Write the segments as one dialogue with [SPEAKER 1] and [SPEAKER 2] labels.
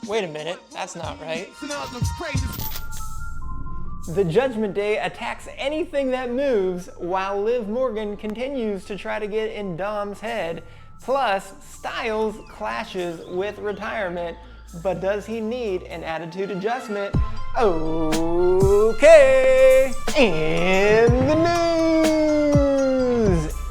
[SPEAKER 1] Wait a minute, that's not right. The Judgment Day attacks anything that moves, while Liv Morgan continues to try to get in Dom's head. Plus, Styles clashes with retirement, but does he need an attitude adjustment? Okay, in the news!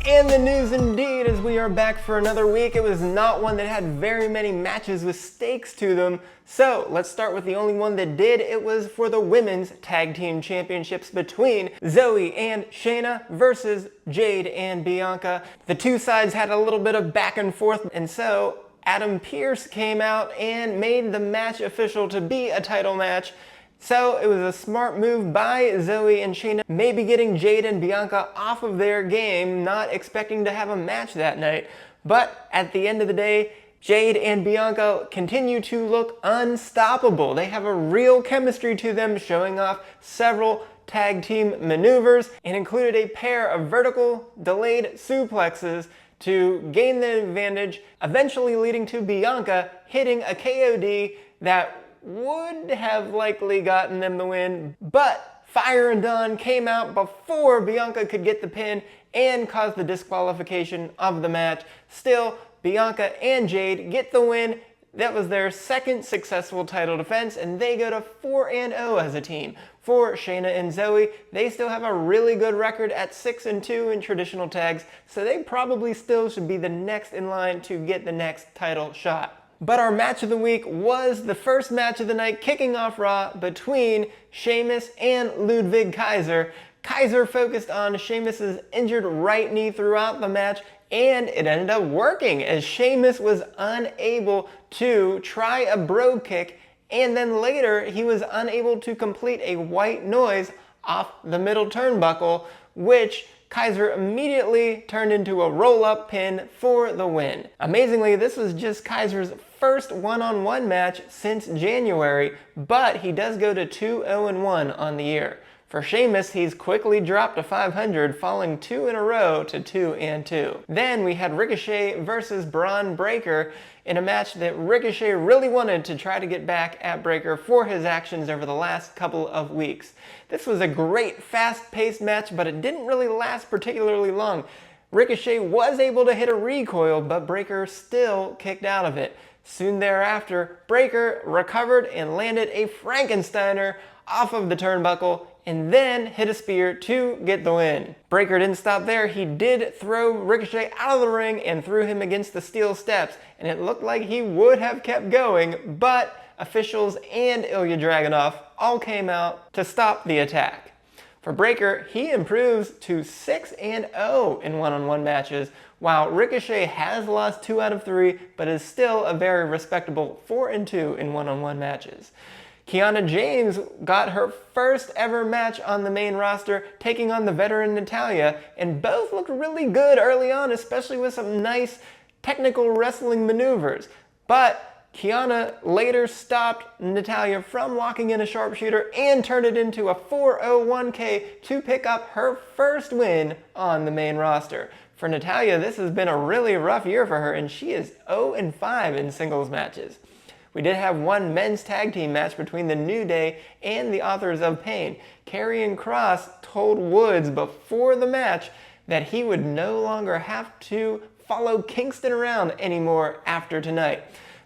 [SPEAKER 1] In the news indeed, as we are back for another week. It was not one that had very many matches with stakes to them. So let's start with the only one that did. It was for the women's tag team championships between Zoe and Shayna versus Jade and Bianca. The two sides had a little bit of back and forth, and so Adam Pearce came out and made the match official to be a title match. So it was a smart move by Zoe and Shayna, maybe getting Jade and Bianca off of their game, not expecting to have a match that night. But at the end of the day, Jade and Bianca continue to look unstoppable. They have a real chemistry to them, showing off several tag team maneuvers, and included a pair of vertical delayed suplexes to gain the advantage, eventually leading to Bianca hitting a KOD that would have likely gotten them the win, but Fire and Dawn came out before Bianca could get the pin and caused the disqualification of the match. Still, Bianca and Jade get the win. That was their second successful title defense, and they go to 4-0 as a team. For Shayna and Zoe, they still have a really good record at 6-2 in traditional tags, so they probably still should be the next in line to get the next title shot. But our match of the week was the first match of the night, kicking off Raw between Sheamus and Ludwig Kaiser. Kaiser focused on Sheamus's injured right knee throughout the match, and it ended up working as Sheamus was unable to try a bro kick, and then later he was unable to complete a white noise off the middle turnbuckle, which Kaiser immediately turned into a roll-up pin for the win. Amazingly, this was just Kaiser's first one-on-one match since January, but he does go to 2-0-1 on the year. For Sheamus, he's quickly dropped to 500, falling 2 in a row to 2-2. Then we had Ricochet versus Braun Breaker in a match that Ricochet really wanted to try to get back at Breaker for his actions over the last couple of weeks. This was a great fast-paced match, but it didn't really last particularly long. Ricochet was able to hit a recoil, but Breaker still kicked out of it. Soon thereafter, Breaker recovered and landed a Frankensteiner off of the turnbuckle, and then hit a spear to get the win. Breaker didn't stop there. He did throw Ricochet out of the ring and threw him against the steel steps, and it looked like he would have kept going, but officials and Ilya Dragunov all came out to stop the attack. For Breaker, he improves to 6-0 in one-on-one matches, while Ricochet has lost 2 out of 3, but is still a very respectable 4-2 in one-on-one matches. Kiana James got her first ever match on the main roster, taking on the veteran Natalya, and both looked really good early on, especially with some nice technical wrestling maneuvers. But Kiana later stopped Natalya from locking in a sharpshooter and turned it into a 401k to pick up her first win on the main roster. For Natalya, this has been a really rough year for her, and she is 0-5 in singles matches. We did have one men's tag team match between the New Day and the Authors of Pain. Karrion Kross told Woods before the match that he would no longer have to follow Kingston around anymore after tonight.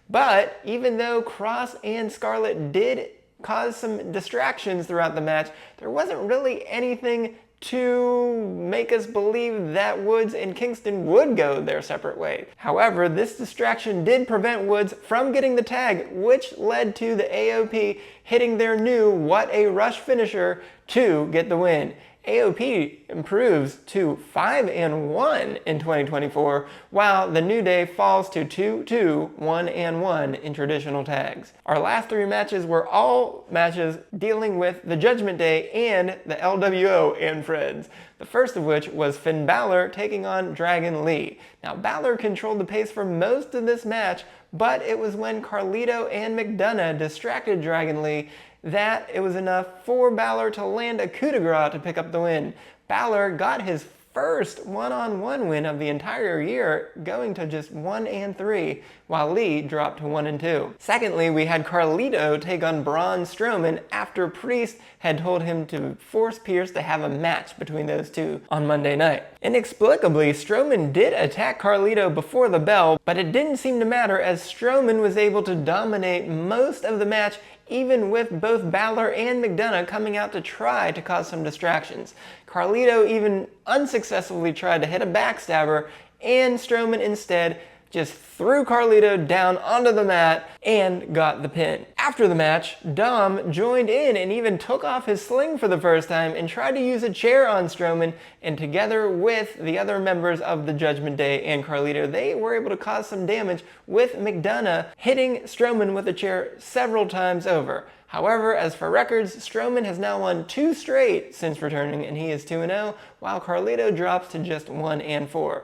[SPEAKER 1] But even though Kross and Scarlett did cause some distractions throughout the match, there wasn't really anything to make us believe that Woods and Kingston would go their separate ways. However, this distraction did prevent Woods from getting the tag, which led to the AOP hitting their new What a Rush finisher to get the win. AOP improves to 5-1 in 2024, while the New Day falls to 2-2, 1-1 in traditional tags. Our last 3 matches were all matches dealing with the Judgment Day and the LWO and friends. The first of which was Finn Balor taking on Dragon Lee. Now, Balor controlled the pace for most of this match, but it was when Carlito and McDonough distracted Dragon Lee that it was enough for Balor to land a coup de grace to pick up the win. Balor got his first one-on-one win of the entire year, going to just 1-3, while Lee dropped to 1-2. Secondly, we had Carlito take on Braun Strowman after Priest had told him to force Pierce to have a match between those two on Monday night. Inexplicably, Strowman did attack Carlito before the bell, but it didn't seem to matter as Strowman was able to dominate most of the match, even with both Balor and McDonough coming out to try to cause some distractions. Carlito even unsuccessfully tried to hit a backstabber, and Strowman instead just threw Carlito down onto the mat and got the pin. After the match, Dom joined in and even took off his sling for the first time and tried to use a chair on Strowman, and together with the other members of the Judgment Day and Carlito, they were able to cause some damage with McDonough hitting Strowman with a chair several times over. However, as for records, Strowman has now won 2 straight since returning, and he is 2-0, while Carlito drops to just 1-4.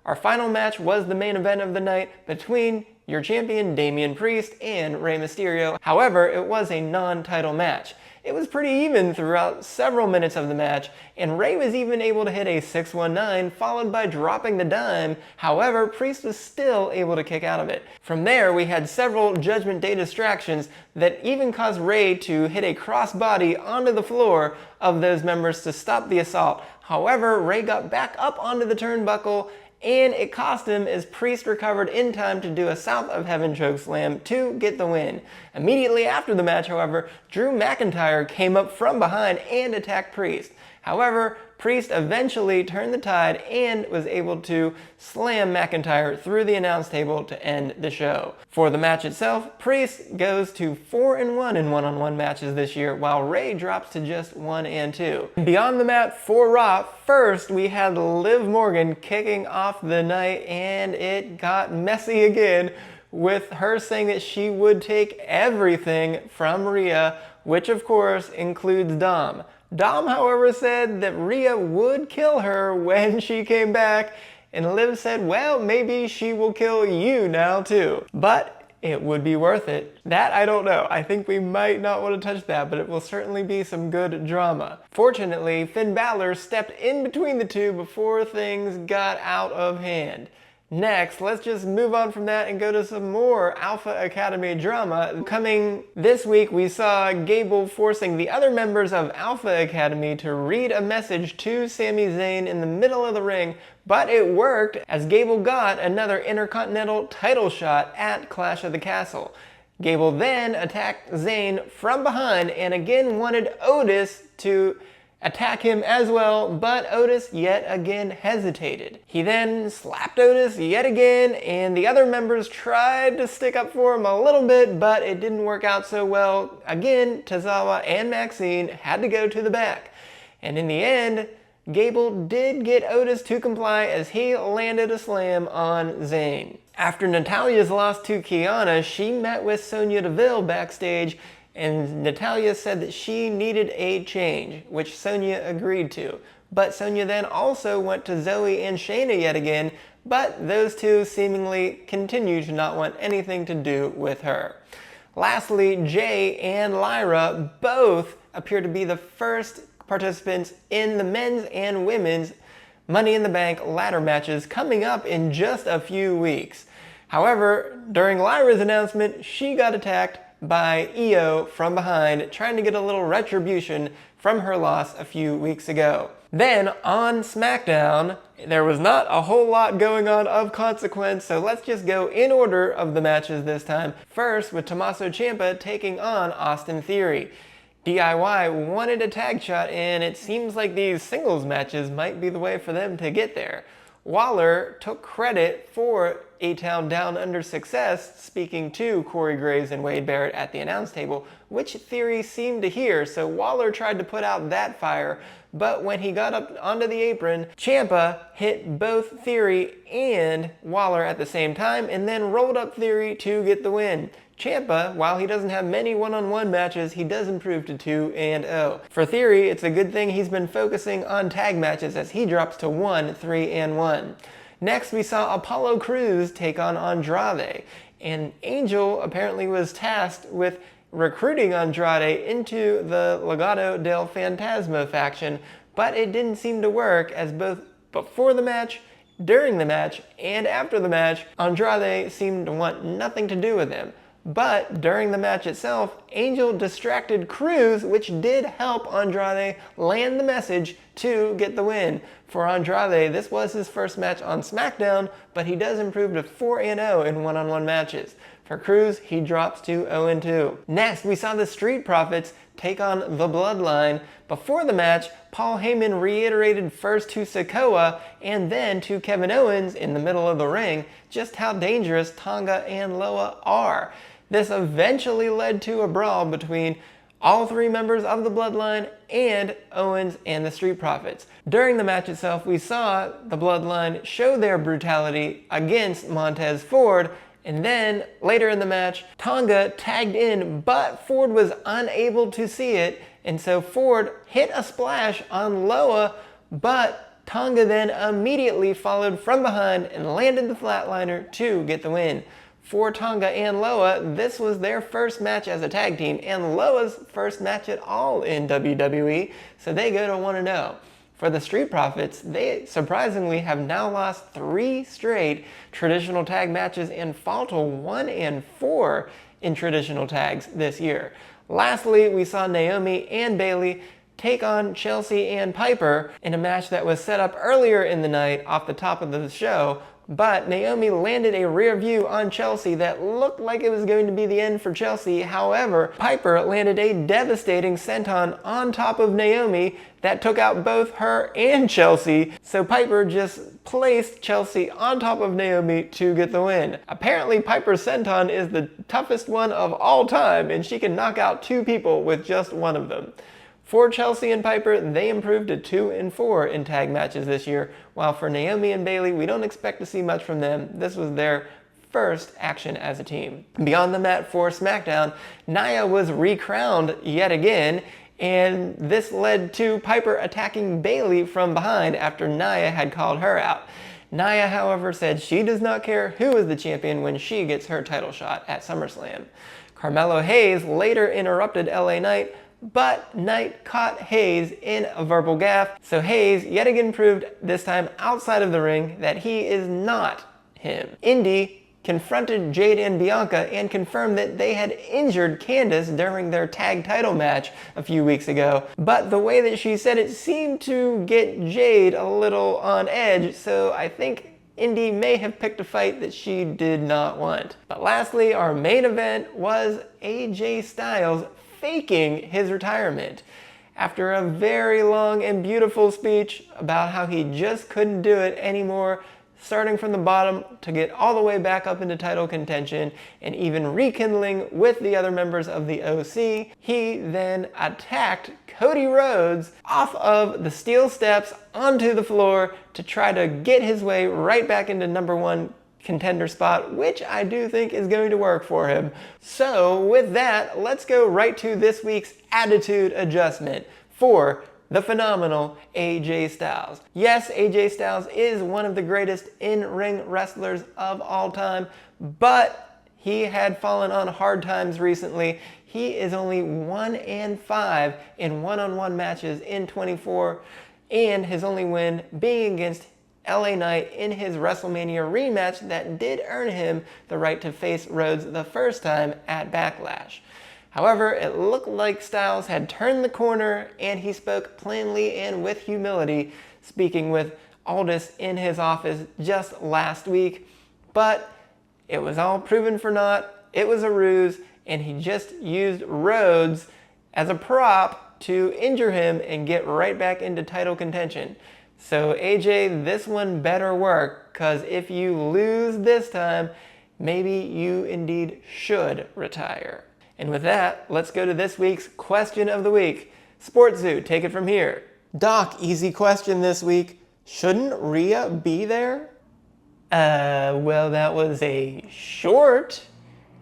[SPEAKER 1] Our final match was the main event of the night between your champion Damian Priest and Rey Mysterio. However, it was a non-title match. It was pretty even throughout several minutes of the match, and Rey was even able to hit a 619 followed by dropping the dime. However, Priest was still able to kick out of it. From there, we had several Judgment Day distractions that even caused Rey to hit a crossbody onto the floor of those members to stop the assault. However, Rey got back up onto the turnbuckle, and it cost him as Priest recovered in time to do a South of Heaven chokeslam to get the win. Immediately after the match, however, Drew McIntyre came up from behind and attacked Priest. However, Priest eventually turned the tide and was able to slam McIntyre through the announce table to end the show. For the match itself, Priest goes to 4-1 in one-on-one matches this year, while Rey drops to just 1-2. Beyond the mat for Raw, first we had Liv Morgan kicking off the night, and it got messy again with her saying that she would take everything from Rhea, which of course includes Dom. Dom, however, said that Rhea would kill her when she came back, and Liv said, well, maybe she will kill you now too. But it would be worth it. That I don't know. I think we might not want to touch that, but it will certainly be some good drama. Fortunately, Finn Balor stepped in between the two before things got out of hand. Next, let's just move on from that and go to some more Alpha Academy drama. Coming this week, we saw Gable forcing the other members of Alpha Academy to read a message to Sami Zayn in the middle of the ring, but it worked as Gable got another Intercontinental title shot at Clash of the Castle. Gable then attacked Zayn from behind and again wanted Otis to attack him as well, but Otis yet again hesitated. He then slapped Otis yet again, and the other members tried to stick up for him a little bit, but it didn't work out so well. Again, Tozawa and Maxine had to go to the back. And in the end, Gable did get Otis to comply as he landed a slam on Zayn. After Natalya's loss to Kiana, she met with Sonya Deville backstage, and Natalya said that she needed a change, which Sonya agreed to. But Sonya then also went to Zoe and Shayna yet again, but those two seemingly continue to not want anything to do with her. Lastly, Jay and Lyra both appear to be the first participants in the men's and women's Money in the Bank ladder matches coming up in just a few weeks. However, during Lyra's announcement, she got attacked by Io from behind, trying to get a little retribution from her loss a few weeks ago. Then on SmackDown, there was not a whole lot going on of consequence, so let's just go in order of the matches this time. First, with Tommaso Ciampa taking on Austin Theory. DIY wanted a tag shot, and it seems like these singles matches might be the way for them to get there. Waller took credit for A-Town Down Under success, speaking to Corey Graves and Wade Barrett at the announce table, which Theory seemed to hear, so Waller tried to put out that fire, but when he got up onto the apron, Ciampa hit both Theory and Waller at the same time, and then rolled up Theory to get the win. Ciampa, while he doesn't have many one-on-one matches, he does improve to 2-0. For Theory, it's a good thing he's been focusing on tag matches as he drops to 1-3-1. Next, we saw Apollo Crews take on Andrade, and Angel apparently was tasked with recruiting Andrade into the Legado del Fantasma faction, but it didn't seem to work as both before the match, during the match, and after the match, Andrade seemed to want nothing to do with him. But during the match itself, Angel distracted Cruz, which did help Andrade land the message to get the win. For Andrade, this was his first match on SmackDown, but he does improve to 4-0 in one-on-one matches. For Cruz, he drops to 0-2. Next, we saw the Street Profits take on the Bloodline. Before the match, Paul Heyman reiterated first to Sikoa and then to Kevin Owens in the middle of the ring just how dangerous Tonga and Loa are. This eventually led to a brawl between all three members of the Bloodline and Owens and the Street Profits. During the match itself, we saw the Bloodline show their brutality against Montez Ford, and then later in the match, Tonga tagged in, but Ford was unable to see it, and so Ford hit a splash on Loa, but Tonga then immediately followed from behind and landed the flatliner to get the win. For Tonga and Loa, this was their first match as a tag team and Loa's first match at all in WWE, so they go to 1-0. For the Street Profits, they surprisingly have now lost 3 straight traditional tag matches and fall to 1-4 in traditional tags this year. Lastly, we saw Naomi and Bayley take on Chelsea and Piper in a match that was set up earlier in the night off the top of the show, but Naomi landed a rear view on Chelsea that looked like it was going to be the end for Chelsea. However, Piper landed a devastating senton on top of Naomi that took out both her and Chelsea, so Piper just placed Chelsea on top of Naomi to get the win. Apparently Piper's senton is the toughest one of all time, and she can knock out 2 people with just one of them. For Chelsea and Piper, they improved to 2-4 in tag matches this year, while for Naomi and Bayley, we don't expect to see much from them. This was their first action as a team. Beyond the mat for SmackDown, Nia was recrowned yet again, and this led to Piper attacking Bayley from behind after Nia had called her out. Nia, however, said she does not care who is the champion when she gets her title shot at SummerSlam. Carmelo Hayes later interrupted LA Knight, but Knight caught Hayes in a verbal gaffe, so Hayes yet again proved, this time outside of the ring, that he is not him. Indy confronted Jade and Bianca and confirmed that they had injured Candice during their tag title match a few weeks ago, but the way that she said it seemed to get Jade a little on edge, so I think Indy may have picked a fight that she did not want. But lastly, our main event was AJ Styles faking his retirement. After a very long and beautiful speech about how he just couldn't do it anymore, starting from the bottom to get all the way back up into title contention and even rekindling with the other members of the OC, he then attacked Cody Rhodes off of the steel steps onto the floor to try to get his way right back into #1 contender spot, which I do think is going to work for him. So with that, let's go right to this week's attitude adjustment for the phenomenal AJ Styles. Yes, AJ Styles is one of the greatest in-ring wrestlers of all time, but he had fallen on hard times recently. He is only 1-5 in one-on-one matches in 24, and his only win being against LA Knight in his WrestleMania rematch that did earn him the right to face Rhodes the first time at Backlash. However, it looked like Styles had turned the corner and he spoke plainly and with humility, speaking with Aldis in his office just last week. But it was all proven for naught, it was a ruse, and he just used Rhodes as a prop to injure him and get right back into title contention. So AJ, this one better work, because if you lose this time, maybe you indeed should retire. And with that, let's go to this week's question of the week. Sports Zoo, take it from here. Doc, easy question this week. Shouldn't Rhea be there? Well, that was a short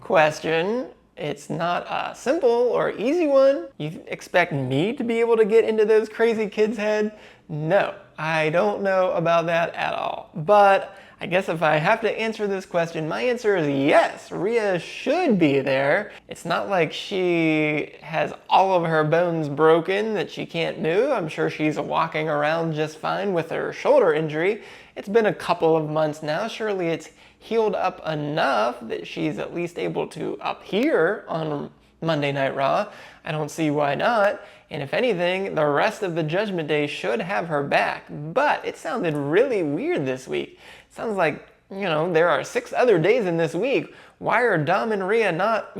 [SPEAKER 1] question. It's not a simple or easy one. You expect me to be able to get into those crazy kids' head? No, I don't know about that at all. But I guess if I have to answer this question, my answer is yes, Rhea should be there. It's not like she has all of her bones broken that she can't move. I'm sure she's walking around just fine with her shoulder injury. It's been a couple of months now. Surely it's healed up enough that she's at least able to appear on Monday Night Raw. I don't see why not. And if anything, the rest of the Judgment Day should have her back. But it sounded really weird this week. It sounds like, there are 6 other days in this week. Why are Dom and Rhea not,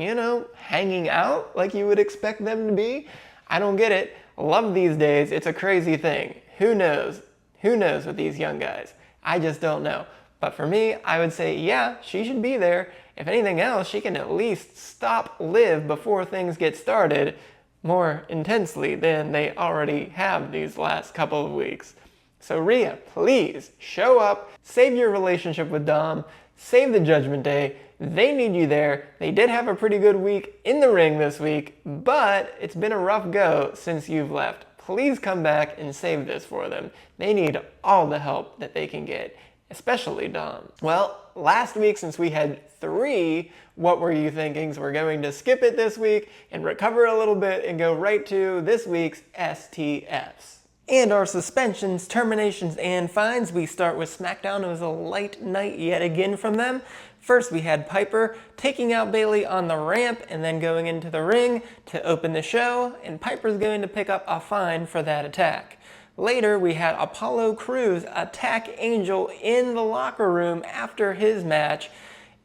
[SPEAKER 1] hanging out like you would expect them to be? I don't get it. Love these days. It's a crazy thing. Who knows? Who knows with these young guys? I just don't know. But for me, I would say, yeah, she should be there. If anything else, she can at least stop Liv before things get started more intensely than they already have these last couple of weeks. So Rhea, please show up, save your relationship with Dom, save the Judgment Day. They need you there. They did have a pretty good week in the ring this week, but it's been a rough go since you've left. Please come back and save this for them. They need all the help that they can get, especially Dom. Well, last week, since we had 3 What Were You Thinkings, we're going to skip it this week and recover a little bit and go right to this week's STFs. And our suspensions, terminations, and fines. We start with SmackDown. It was a light night yet again from them. First, we had Piper taking out Bayley on the ramp and then going into the ring to open the show, and Piper's going to pick up a fine for that attack. Later, we had Apollo Crews attack Angel in the locker room after his match,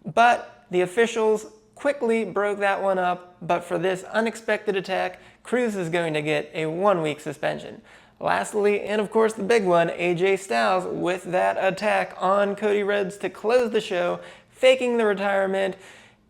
[SPEAKER 1] but the officials quickly broke that one up. But for this unexpected attack, Crews is going to get a 1-week suspension. Lastly, and of course the big one, AJ Styles with that attack on Cody Rhodes to close the show, faking the retirement,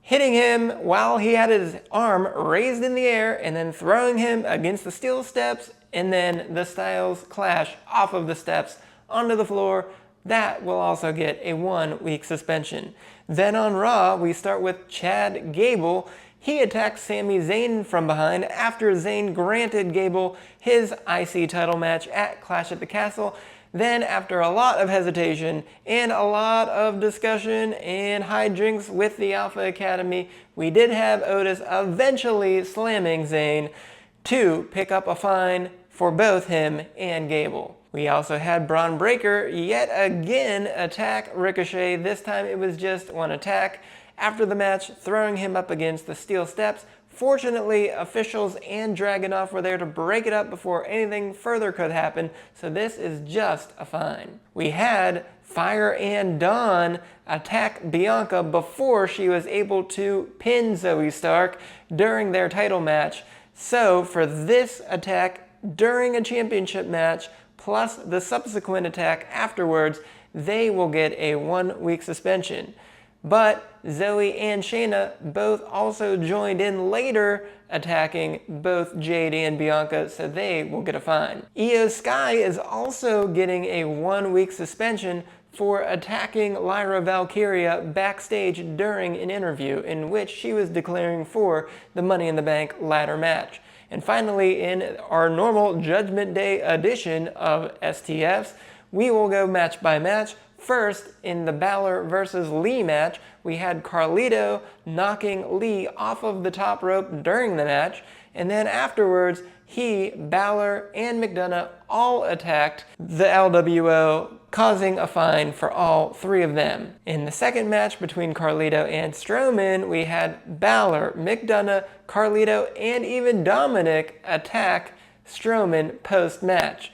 [SPEAKER 1] hitting him while he had his arm raised in the air, and then throwing him against the steel steps, and then the Styles clash off of the steps onto the floor. That will also get a 1-week suspension. Then on Raw, we start with Chad Gable. He attacked Sami Zayn from behind after Zayn granted Gable his IC title match at Clash at the Castle. Then, after a lot of hesitation and a lot of discussion and hijinks with the Alpha Academy, we did have Otis eventually slamming Zayn to pick up a fine for both him and Gable. We also had Braun Breaker yet again attack Ricochet. This time it was just one attack after the match, throwing him up against the steel steps. Fortunately, officials and Dragunov were there to break it up before anything further could happen, so this is just a fine. We had Fire and Dawn attack Bianca before she was able to pin Zoe Stark during their title match. So for this attack during a championship match, plus the subsequent attack afterwards, they will get a 1-week suspension. But Zoe and Shayna both also joined in later, attacking both Jade and Bianca, so they will get a fine. Io Sky is also getting a 1-week suspension for attacking Lyra Valkyria backstage during an interview in which she was declaring for the Money in the Bank ladder match. And finally, in our normal Judgment Day edition of STFs, we will go match by match. First, in the Balor versus Lee match, we had Carlito knocking Lee off of the top rope during the match, and then afterwards, Balor, and McDonough all attacked the LWO, causing a fine for all 3 of them. In the second match between Carlito and Strowman, we had Balor, McDonough, Carlito, and even Dominic attack Strowman post-match.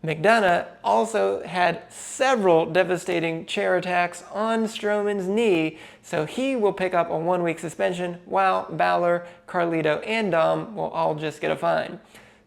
[SPEAKER 1] McDonough also had several devastating chair attacks on Strowman's knee, so he will pick up a 1-week suspension, while Balor, Carlito, and Dom will all just get a fine.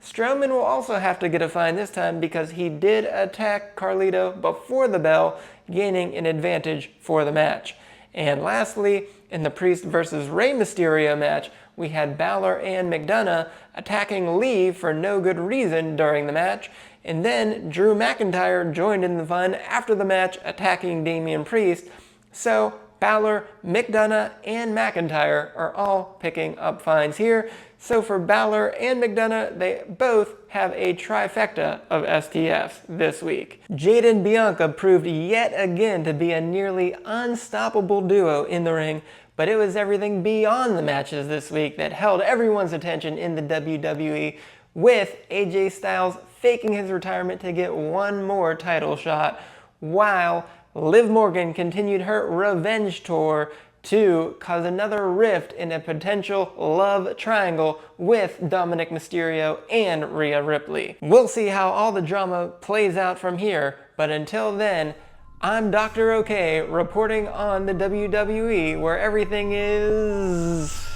[SPEAKER 1] Strowman will also have to get a fine this time because he did attack Carlito before the bell, gaining an advantage for the match. And lastly, in the Priest versus Rey Mysterio match, we had Balor and McDonough attacking Lee for no good reason during the match, and then Drew McIntyre joined in the fun after the match, attacking Damian Priest. So Balor, McDonough, and McIntyre are all picking up fines here. So for Balor and McDonough, they both have a trifecta of STFs this week. Jade and Bianca proved yet again to be a nearly unstoppable duo in the ring, but it was everything beyond the matches this week that held everyone's attention in the WWE, with AJ Styles faking his retirement to get one more title shot, while Liv Morgan continued her revenge tour to cause another rift in a potential love triangle with Dominic Mysterio and Rhea Ripley. We'll see how all the drama plays out from here, but until then, I'm Dr. O'Kay reporting on the WWE, where everything is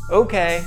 [SPEAKER 1] okay.